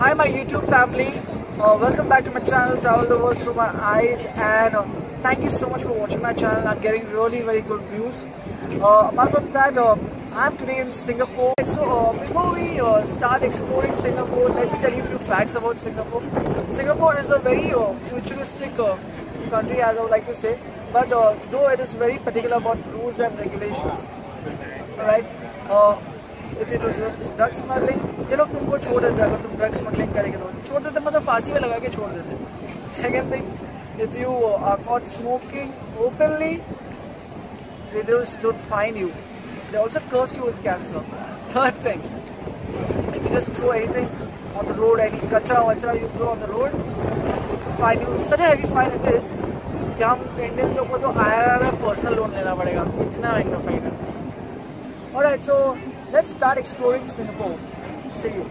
Hi my YouTube family, welcome back to my channel Travel the World Through My Eyes, and thank you so much for watching my channel. I'm getting really very good views. Apart from that, I'm today in Singapore. So before we start exploring Singapore, let me tell you a few facts about Singapore. Singapore is a very futuristic country, as I would like to say, but though it is very particular about rules and regulations. Alright, if you do drug smuggling, ये लोग तुमको छोड़ देते हैं अगर तुम drug smuggling करेंगे तो छोड़ देते मतलब फांसी में लगा के छोड़ देते हैं. Second thing, if you are caught smoking openly, they just don't fine you. They also curse you with cancer. Third thing, if you just throw anything on the road, any kachra you throw on the road, fine you. Such a heavy fine it is कि हम Indians लोग को तो IRR personal loan लेना पड़ेगा. इतना महंगा fine है. Alright, so let's start exploring Singapore. See you.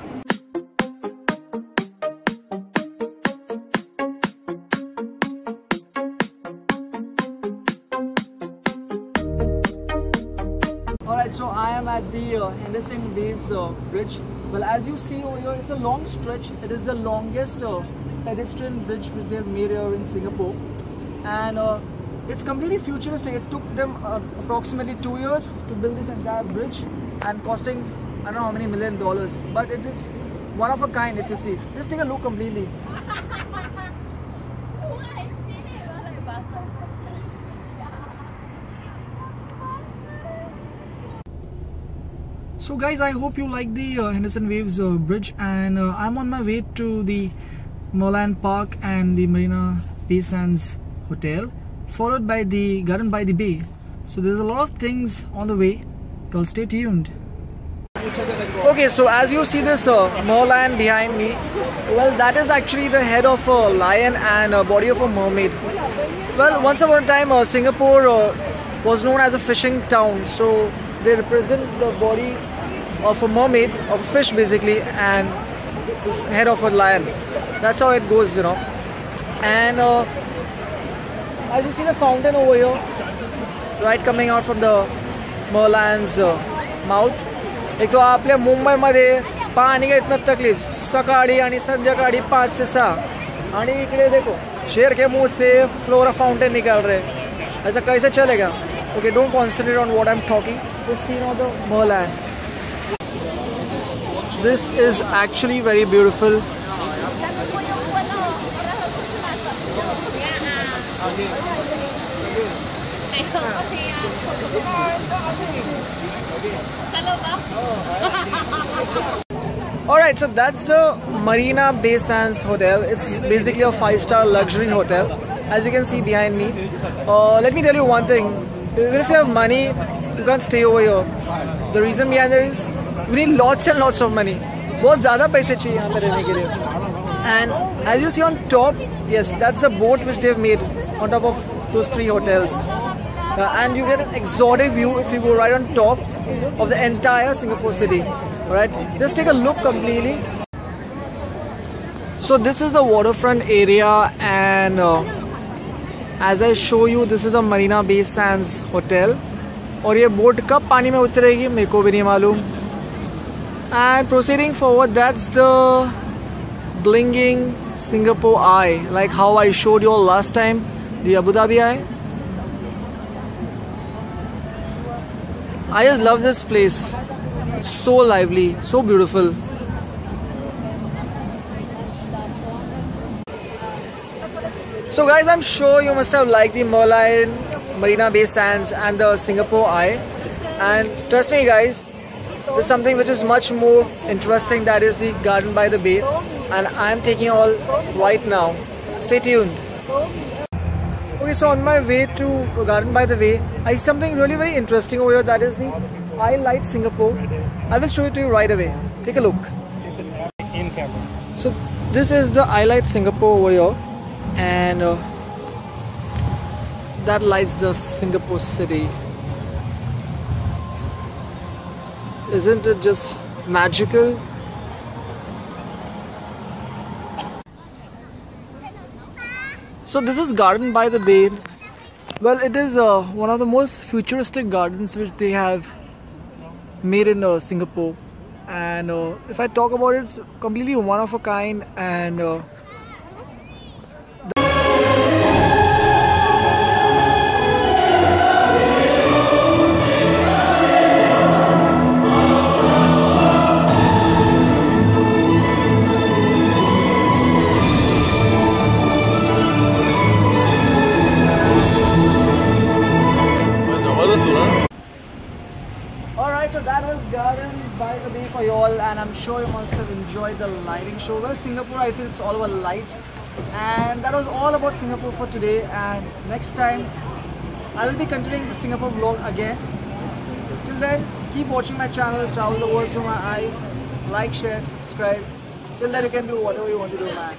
Alright, so I am at the Henderson Waves Bridge. Well, as you see over here, it's a long stretch. It is the longest pedestrian bridge which they have made here in Singapore. And it's completely futuristic. It took them approximately 2 years to build this entire bridge and costing I don't know how many $1 million, but it is one of a kind. If you see, just take a look completely. So guys, I hope you like the Henderson Waves bridge, and I'm on my way to the Moreland Park and the Marina Bay Sands Hotel, followed by the Garden by the Bay. So there's a lot of things on the way. Well, stay tuned. Okay, so as you see this merlion behind me, well, that is actually the head of a lion and a body of a mermaid. Well, once upon a time, Singapore was known as a fishing town, so they represent the body of a mermaid, of a fish basically, and this head of a lion. That's how it goes, you know. And as you see the fountain over here, right, coming out from the merlion's mouth. एक तो आपल्या मुंबईमध्ये पाणी इतना तकलीफ सकाळी आणि संध्याकाळी 5 से 6 आणि इकडे देखो शेर के मुंह से फ्लोरा फाउंटेन निकल रहे. ऐसा कैसे चलेगा? Okay, don't concentrate on what I'm talking. Just see now the merlion. This is actually very beautiful. Alright, so that's the Marina Bay Sands Hotel. It's basically a 5-star luxury hotel, as you can see behind me. Let me tell you one thing, even if you have money, you can't stay over here. The reason behind that is, we need lots and lots of money. बहुत ज़्यादा पैसे चाहिए यहाँ पे रहने के लिए. And as you see on top, yes, that's the boat which they've made on top of those 3 hotels. And you get an exotic view if you go right on top of the entire Singapore city. Alright, just take a look completely. So this is the waterfront area, and as I show you, this is the Marina Bay Sands Hotel. और ये boat कब पानी में उतरेगी मेरे को भी नहीं मालूम. And proceeding forward, that's the blinging Singapore Eye, like how I showed you all last time, the Abu Dhabi Eye. I just love this place. It's so lively, so beautiful. So guys, I'm sure you must have liked the merlion, Marina Bay Sands and the Singapore Eye. And trust me guys, there's something which is much more interesting, that is the Garden by the Bay. And I'm taking all right now. Stay tuned. Okay, so on my way to Garden by the Bay, I see something really very interesting over here, that is the I Light Singapore. I will show it to you right away. Take a look. In camera. So this is the I Light Singapore over here, and that lights the Singapore city. Isn't it just magical? So this is Garden by the Bay. Well, it is one of the most futuristic gardens which they have made in Singapore. and if I talk about it, it's completely one of a kind. And alright, so that was Garden by the Bay for you all, and I'm sure you must have enjoyed the lighting show. Well, Singapore, I feel it's all about lights, and that was all about Singapore for today. And next time I will be continuing the Singapore vlog again. Till then, keep watching my channel, Travel the World Through My Eyes. Like, share, subscribe. Till then, you can do whatever you want to do, man.